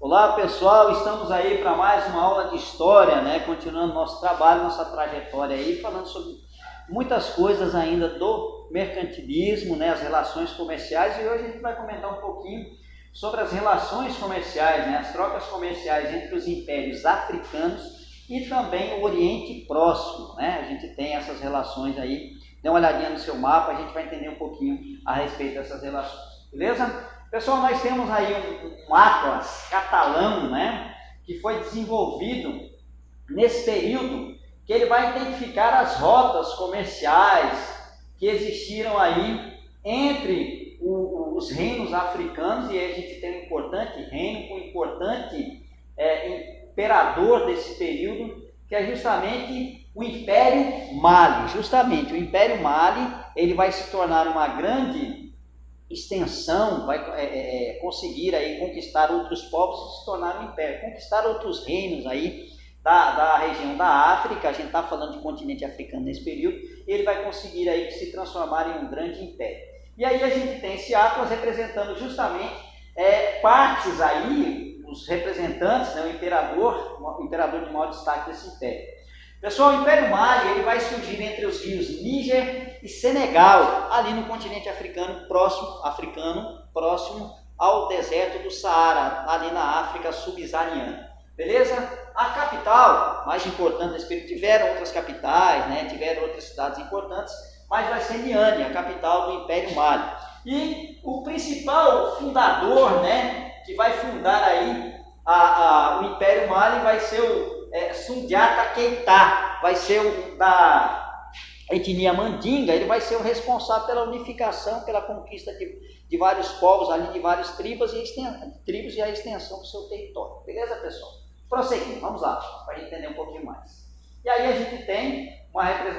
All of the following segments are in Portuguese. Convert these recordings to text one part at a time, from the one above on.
Olá pessoal, estamos aí para mais uma aula de história, né? Continuando nosso trabalho, nossa trajetória aí, falando sobre muitas coisas ainda do mercantilismo, né? As relações comerciais, e hoje a gente vai comentar um pouquinho sobre as relações comerciais, né? As trocas comerciais entre os impérios africanos e também o Oriente Próximo, né? A gente tem essas relações aí, dê uma olhadinha no seu mapa, a gente vai entender um pouquinho a respeito dessas relações, beleza? Pessoal, nós temos aí um atlas catalão, né, que foi desenvolvido nesse período, que ele vai identificar as rotas comerciais que existiram aí entre os reinos africanos, e aí a gente tem um importante reino, um importante imperador desse período, que é justamente o Império Mali. Justamente, o Império Mali, ele vai se tornar uma grande extensão, vai conseguir aí conquistar outros povos e se tornar um império, conquistar outros reinos aí da região da África. A gente está falando de continente africano nesse período, ele vai conseguir aí se transformar em um grande império. E aí a gente tem esse atlas representando justamente partes aí, os representantes, né, o imperador de maior destaque desse império. Pessoal, o Império Mali ele vai surgir entre os rios Níger e Senegal, ali no continente africano próximo ao deserto do Saara, ali na África subsaariana. Beleza? A capital mais importante desse período, tiveram outras capitais, né? Tiveram outras cidades importantes, mas vai ser Niamey, a capital do Império Mali. E o principal fundador, né, que vai fundar aí o Império Mali vai ser o Sundiata Keita, vai ser o da etnia Mandinga, ele vai ser o responsável pela unificação, pela conquista de vários povos ali, de várias tribos e a extensão do seu território. Beleza, pessoal? Prosseguindo, vamos lá, para a gente entender um pouquinho mais. E aí a gente tem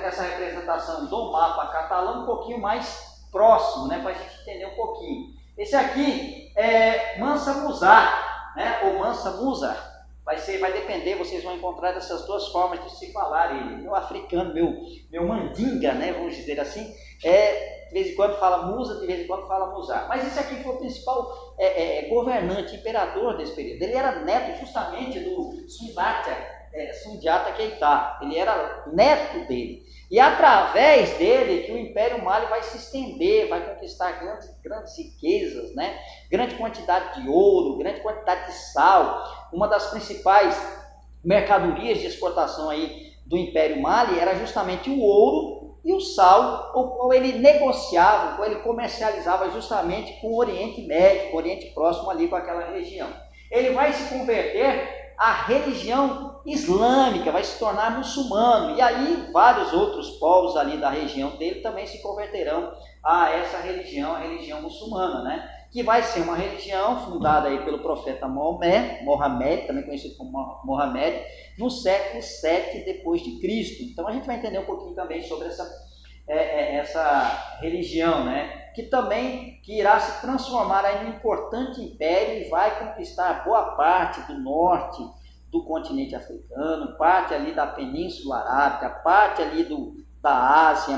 essa representação do mapa catalão um pouquinho mais próximo, né, para a gente entender um pouquinho. Esse aqui é Mansa Musa, né, ou Mansa Musa. Vai depender, vocês vão encontrar essas duas formas de se falar ele. Meu africano, meu mandinga, né, vamos dizer assim, de vez em quando fala Musa, de vez em quando fala Musa. Mas esse aqui foi o principal governante, imperador desse período. Ele era neto justamente do Sundiata Keita. Ele era neto dele. E através dele que o Império Mali vai se estender, vai conquistar grandes riquezas, né? Grande quantidade de ouro, grande quantidade de sal. Uma das principais mercadorias de exportação aí do Império Mali era justamente o ouro e o sal, o qual ele negociava, o qual ele comercializava justamente com o Oriente Médio, o Oriente Próximo ali com aquela região. Ele vai se converter à religião islâmica, vai se tornar muçulmano, e aí vários outros povos ali da região dele também se converterão a essa religião, a religião muçulmana, né? Que vai ser uma religião fundada aí pelo profeta Mohammed, também conhecido como Mohammed, no século 7 depois de Cristo. Então a gente vai entender um pouquinho também sobre essa religião, né? Que irá se transformar aí num importante império e vai conquistar boa parte do norte do continente africano, parte ali da Península Arábica, parte ali da Ásia,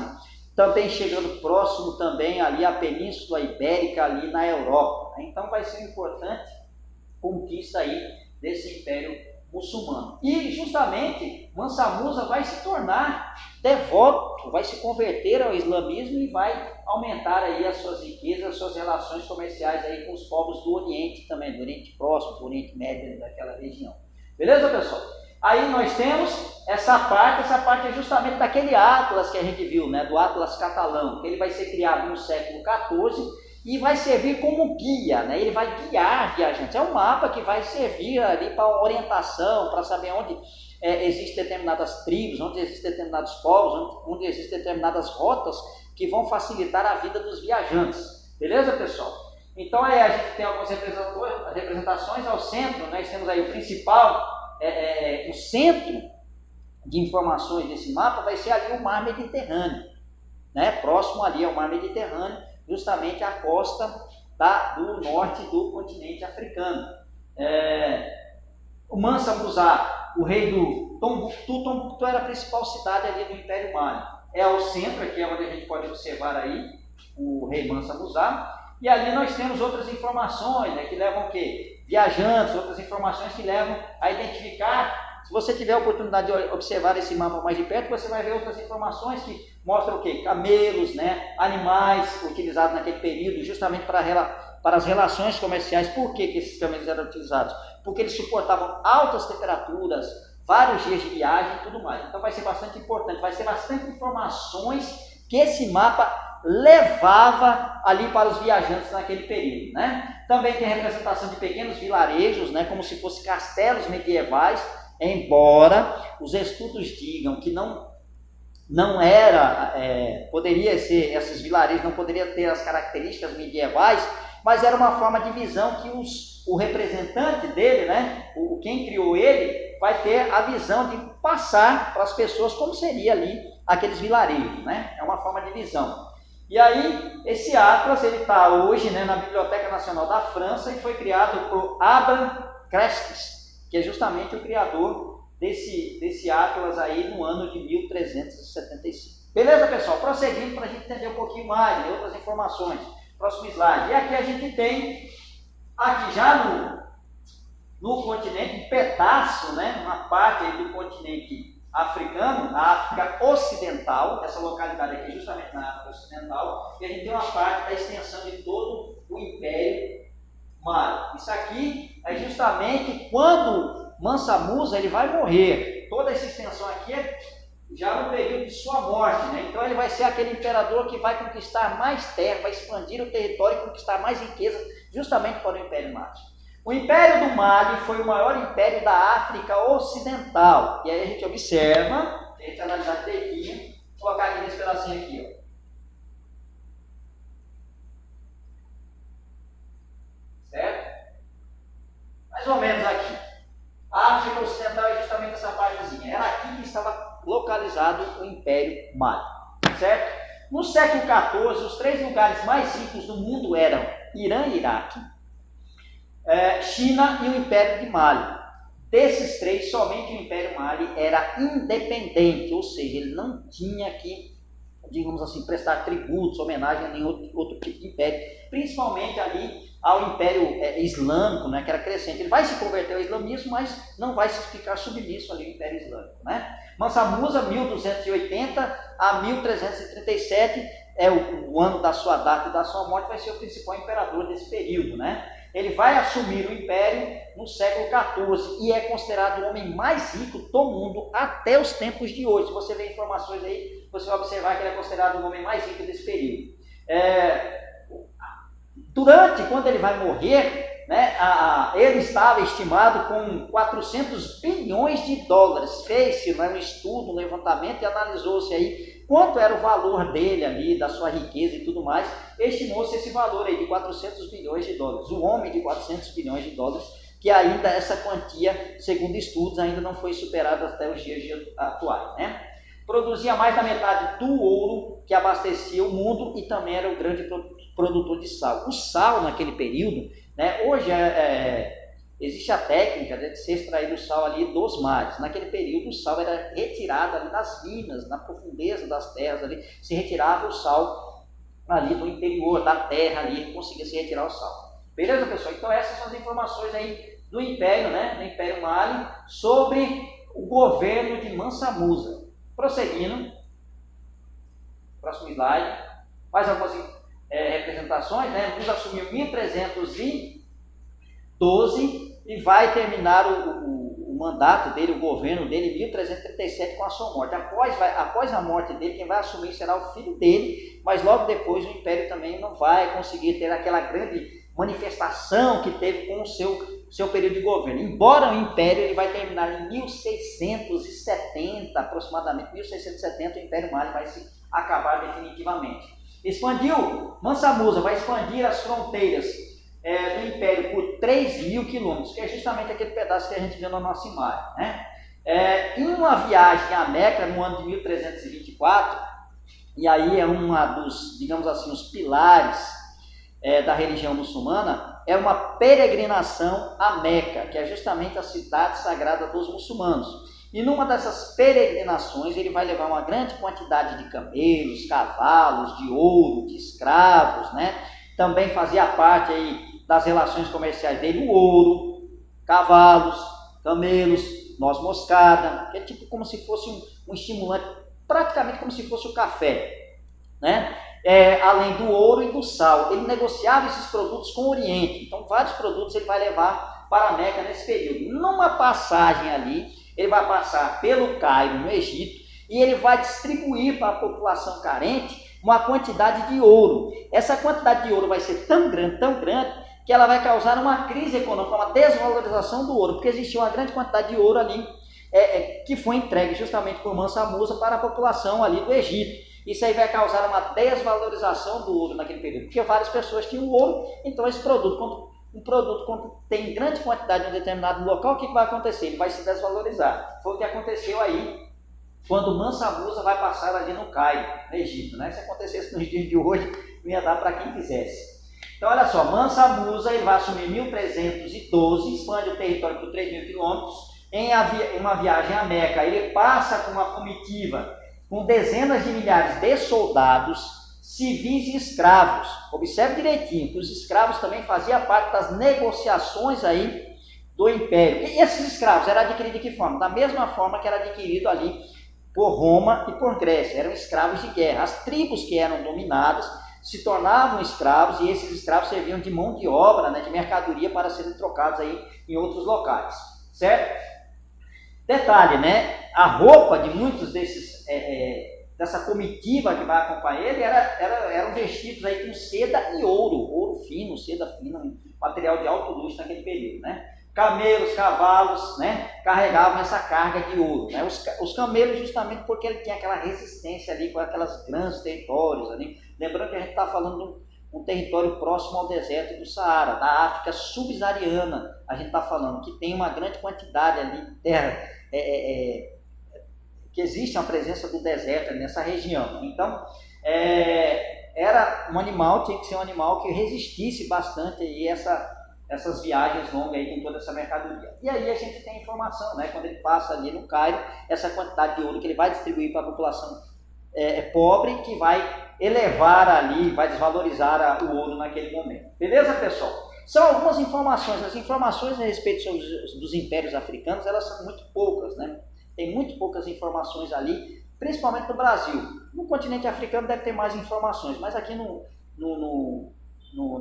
também chegando próximo também ali à Península Ibérica ali na Europa. Então vai ser uma importante conquista aí desse império muçulmano. E justamente Mansa Musa vai se tornar devoto, vai se converter ao islamismo e vai aumentar aí as suas riquezas, as suas relações comerciais aí com os povos do Oriente também, do Oriente Próximo, do Oriente Médio, daquela região. Beleza, pessoal? Aí nós temos essa parte é justamente daquele atlas que a gente viu, né, do Atlas Catalão, que ele vai ser criado no século XIV e vai servir como guia, né? Ele vai guiar viajantes. É um mapa que vai servir ali para orientação, para saber onde existem determinadas tribos, onde existem determinados povos, onde existem determinadas rotas que vão facilitar a vida dos viajantes. Beleza, pessoal? Então a gente tem algumas representações ao centro, nós temos aí o principal, o centro de informações desse mapa vai ser ali o Mar Mediterrâneo, né? Próximo ali ao Mar Mediterrâneo, justamente a costa do norte do continente africano. O Mansa Musa, o rei do Tombouctou era a principal cidade ali do Império Mali. Ao centro, aqui é onde a gente pode observar aí o rei Mansa Musa. E ali nós temos outras informações, né, que levam o quê? Viajantes, outras informações que levam a identificar. Se você tiver a oportunidade de observar esse mapa mais de perto, você vai ver outras informações que mostram o quê? Camelos, né, animais utilizados naquele período, justamente para as relações comerciais. Por que esses camelos eram utilizados? Porque eles suportavam altas temperaturas, vários dias de viagem e tudo mais. Então vai ser bastante importante, vai ser bastante informações que esse mapa levava ali para os viajantes naquele período, né? Também tem representação de pequenos vilarejos, né, como se fossem castelos medievais, embora os estudos digam que não era, poderia ser, esses vilarejos não poderiam ter as características medievais, mas era uma forma de visão que o representante dele, né, quem criou ele, vai ter a visão de passar para as pessoas como seria ali aqueles vilarejos, né? É uma forma de visão. E aí, esse atlas, ele está hoje, né, na Biblioteca Nacional da França e foi criado por Abraham Cresques, que é justamente o criador desse atlas aí no ano de 1375. Beleza, pessoal? Prosseguindo para a gente entender um pouquinho mais, né, outras informações. Próximo slide. E aqui a gente tem, aqui já no continente, um pedaço, né, uma parte aí do continente africano, a África Ocidental, essa localidade aqui justamente na África Ocidental, e a gente tem uma parte da extensão de todo o Império Mali. Isso aqui é justamente quando Mansa Musa ele vai morrer. Toda essa extensão aqui é já no período de sua morte, né? Então ele vai ser aquele imperador que vai conquistar mais terra, vai expandir o território e conquistar mais riqueza justamente para o Império Mali. O Império do Mali foi o maior império da África Ocidental. E aí a gente observa, a gente analisar direitinho, vou colocar aqui nesse pedacinho aqui, ó. Certo? Mais ou menos aqui. A África Ocidental é justamente essa partezinha. Era aqui que estava localizado o Império Mali. Certo? No século XIV, os 3 lugares mais ricos do mundo eram Irã e Iraque, China e o Império de Mali. Desses 3, somente o Império Mali era independente, ou seja, ele não tinha que, digamos assim, prestar tributos, homenagem a nenhum outro tipo de império, principalmente ali ao Império Islâmico, né, que era crescente. Ele vai se converter ao islamismo, mas não vai se ficar submisso ali ao Império Islâmico, né? Mansa Musa, 1280 a 1337, é o ano da sua data e da sua morte, vai ser o principal imperador desse período, né? Ele vai assumir o império no século XIV e é considerado o homem mais rico do mundo até os tempos de hoje. Se você ver informações aí, você vai observar que ele é considerado o homem mais rico desse período. Quando ele vai morrer, né, ele estava estimado com 400 bilhões de dólares. Fez-se um estudo, um levantamento e analisou-se aí quanto era o valor dele ali, da sua riqueza e tudo mais. Estimou-se esse valor aí de 400 bilhões de dólares. O homem de 400 bilhões de dólares, que ainda essa quantia, segundo estudos, ainda não foi superada até os dias atuais, né? Produzia mais da metade do ouro que abastecia o mundo e também era o grande produtor de sal. O sal, naquele período, né, hoje existe a técnica de se extrair o sal ali dos mares. Naquele período, o sal era retirado ali das minas, na profundeza das terras ali, se retirava o sal ali do interior da terra ali, conseguia se retirar o sal. Beleza, pessoal? Então essas são as informações aí do Império, né, do Império Mali, sobre o governo de Mansa Musa. Prosseguindo, próximo slide, mais algumas representações, né? Musa assumiu 1312 e vai terminar o mandato dele, o governo dele, em 1337 com a sua morte. Após a morte dele, quem vai assumir será o filho dele, mas logo depois o Império também não vai conseguir ter aquela grande manifestação que teve com o seu período de governo. Embora o Império ele vai terminar em 1670, aproximadamente 1670, o Império Mali vai se acabar definitivamente. Mansa Musa vai expandir as fronteiras do Império por 3.000 quilômetros, que é justamente aquele pedaço que a gente viu na nossa imagem, né? Em uma viagem à Meca, no ano de 1324, e aí é uma dos, digamos assim, os pilares da religião muçulmana, é uma peregrinação a Meca, que é justamente a cidade sagrada dos muçulmanos. E numa dessas peregrinações, ele vai levar uma grande quantidade de camelos, cavalos, de ouro, de escravos, né? Também fazia parte aí das relações comerciais dele o ouro, cavalos, camelos, noz moscada, que é tipo como se fosse um estimulante, praticamente como se fosse o café, né? Além do ouro e do sal. Ele negociava esses produtos com o Oriente, então vários produtos ele vai levar para a Meca nesse período. Numa passagem ali, ele vai passar pelo Cairo, no Egito, e ele vai distribuir para a população carente uma quantidade de ouro. Essa quantidade de ouro vai ser tão grande, que ela vai causar uma crise econômica, uma desvalorização do ouro, porque existia uma grande quantidade de ouro ali, que foi entregue justamente por Mansa Musa para a população ali do Egito. Isso aí vai causar uma desvalorização do ouro naquele período, porque várias pessoas tinham ouro, então esse produto, quando tem grande quantidade em um determinado local, o que vai acontecer? Ele vai se desvalorizar. Foi o que aconteceu aí, quando Mansa Musa vai passar ali no Cairo, no Egito, né? Se acontecesse nos dias de hoje, não ia dar para quem quisesse. Então, olha só, Mansa Musa ele vai assumir 1312, expande o território por 3.000 quilômetros, em uma viagem a Meca, ele passa com uma comitiva com dezenas de milhares de soldados, civis e escravos. Observe direitinho que os escravos também faziam parte das negociações aí do Império. E esses escravos eram adquiridos de que forma? Da mesma forma que era adquirido ali por Roma e por Grécia, eram escravos de guerra. As tribos que eram dominadas se tornavam escravos e esses escravos serviam de mão de obra, né, de mercadoria para serem trocados aí em outros locais, certo? Detalhe, né, a roupa de muitos dessa comitiva que vai acompanhar ele eram vestidos aí com seda e ouro fino, seda fina, um material de alto luxo naquele período, né? Camelos, cavalos, né, carregavam essa carga de ouro, né? Os camelos justamente porque ele tinha aquela resistência ali com aquelas grandes territórios ali. Lembrando que a gente está falando de um território próximo ao deserto do Saara, da África subsaariana, a gente está falando que tem uma grande quantidade ali de terra, que existe uma presença do deserto nessa região. Então, era um animal, tinha que ser um animal que resistisse bastante aí essas viagens longas aí com toda essa mercadoria. E aí a gente tem informação, né? Quando ele passa ali no Cairo, essa quantidade de ouro que ele vai distribuir para a população pobre, que vai elevar ali, vai desvalorizar o ouro naquele momento. Beleza, pessoal? São algumas informações. As informações a respeito dos impérios africanos, elas são muito poucas, né? Tem muito poucas informações ali, principalmente no Brasil. No continente africano deve ter mais informações, mas aqui no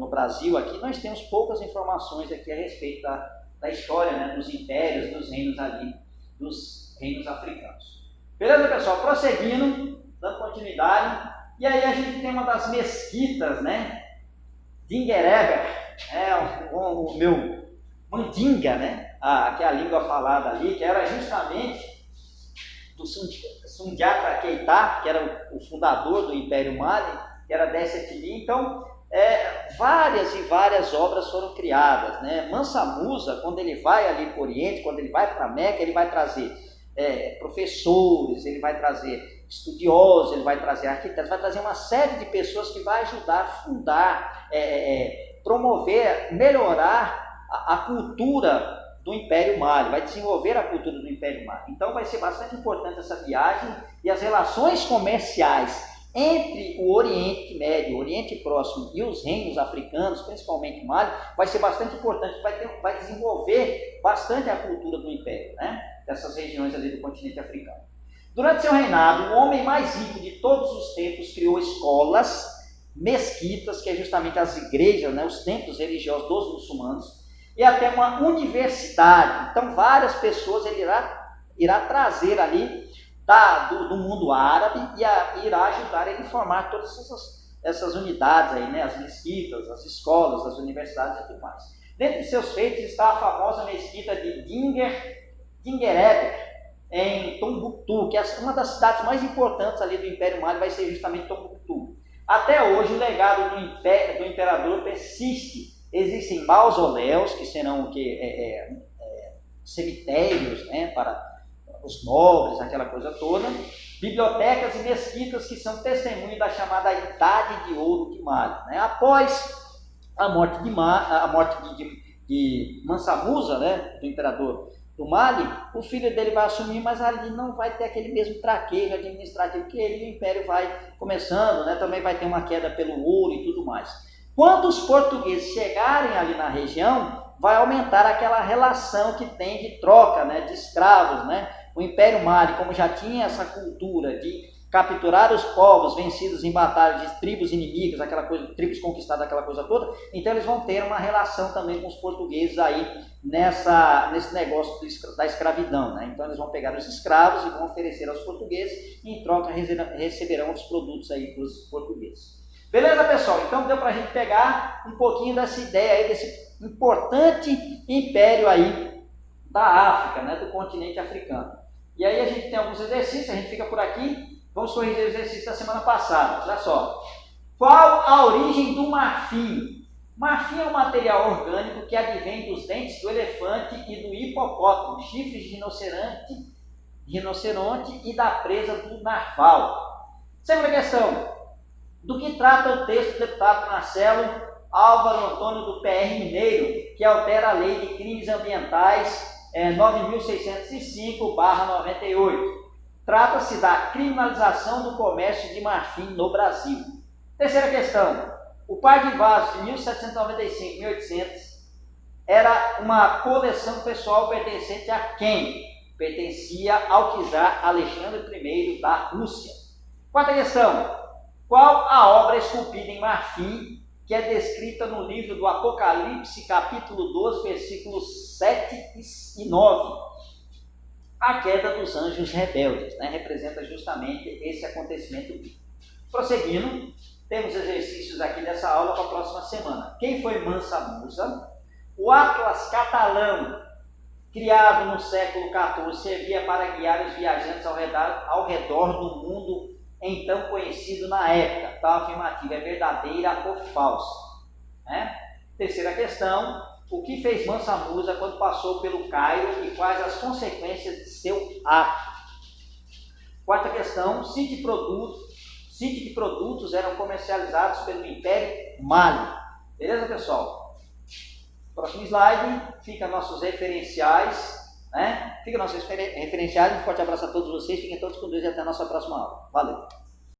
Brasil, aqui nós temos poucas informações aqui a respeito da história, né, dos impérios, dos reinos ali, dos reinos africanos. Beleza, pessoal? Prosseguindo, dando continuidade, e aí a gente tem uma das mesquitas, né, Dinguereber, o meu Mandinga, né, que é a língua falada ali, que era justamente do Sundiata Keita, que era o fundador do Império Mali, que era Dessa Etili. Então, várias e várias obras foram criadas, né? Mansa Musa, quando ele vai ali para o Oriente, quando ele vai para a Meca, ele vai trazer professores, ele vai trazer estudiosos, ele vai trazer arquitetos, vai trazer uma série de pessoas que vai ajudar a fundar, promover, melhorar a cultura do Império Mali, vai desenvolver a cultura do Império Mali. Então vai ser bastante importante essa viagem e as relações comerciais entre o Oriente Médio, o Oriente Próximo e os reinos africanos, principalmente Mali, vai ser bastante importante, vai desenvolver bastante a cultura do Império, né? Dessas regiões ali do continente africano. Durante seu reinado, o homem mais rico de todos os tempos criou escolas, mesquitas, que é justamente as igrejas, né? Os templos religiosos dos muçulmanos, e até uma universidade. Então, várias pessoas ele irá trazer ali do mundo árabe e irá ajudar ele a formar todas essas unidades aí, né? As mesquitas, as escolas, as universidades e tudo mais. Dentre seus feitos está a famosa mesquita de Dinguereber, em Tombuctu, que é uma das cidades mais importantes ali do Império Mali, vai ser justamente Tombuctu. Até hoje, o legado do imperador persiste. Existem mausoléus, que serão cemitérios, né, para os nobres, aquela coisa toda. Bibliotecas e mesquitas que são testemunho da chamada Idade de Ouro de Mali. Né? Após a morte de Mansa Musa, né, do imperador do Mali, o filho dele vai assumir, mas ali não vai ter aquele mesmo traquejo administrativo que ele, o império vai começando, né? Também vai ter uma queda pelo ouro e tudo mais. Quando os portugueses chegarem ali na região, vai aumentar aquela relação que tem de troca, né, de escravos, né? O Império Mali, como já tinha essa cultura de capturar os povos vencidos em batalha de tribos inimigas, aquela coisa, tribos conquistadas, aquela coisa toda, então eles vão ter uma relação também com os portugueses aí nesse negócio da escravidão, né? Então eles vão pegar os escravos e vão oferecer aos portugueses e em troca receberão os produtos aí dos portugueses. Beleza, pessoal? Então deu para a gente pegar um pouquinho dessa ideia aí, desse importante império aí da África, né? Do continente africano. E aí a gente tem alguns exercícios, a gente fica por aqui. Vamos corrigir o exercício da semana passada. Olha só. Qual a origem do marfim? Marfim é um material orgânico que advém dos dentes do elefante e do hipopótamo, chifres de rinoceronte e da presa do narval. Segunda questão. Do que trata o texto do deputado Marcelo Álvaro Antônio do PR Mineiro, que altera a Lei de Crimes Ambientais 9.605/98? Trata-se da criminalização do comércio de marfim no Brasil. Terceira questão. O par de vasos de 1795-1800 era uma coleção pessoal pertencente a quem? Pertencia ao czar Alexandre I da Rússia. Quarta questão. Qual a obra esculpida em marfim que é descrita no livro do Apocalipse, capítulo 12, versículos 7 e 9? A queda dos anjos rebeldes, né? Representa justamente esse acontecimento bíblico. Prosseguindo, temos exercícios aqui dessa aula para a próxima semana. Quem foi Mansa Musa? O Atlas catalão, criado no século XIV, servia para guiar os viajantes ao redor do mundo então conhecido na época. Tal afirmativa é verdadeira ou falsa? Né? Terceira questão. O que fez Mansa Musa quando passou pelo Cairo e quais as consequências de seu ato? Quarta questão. Cite que produtos eram comercializados pelo Império Mali. Beleza, pessoal? Próximo slide. Fica nossos referenciais. Né? Fica nossos referenciais. Um forte abraço a todos vocês. Fiquem todos com Deus e até a nossa próxima aula. Valeu!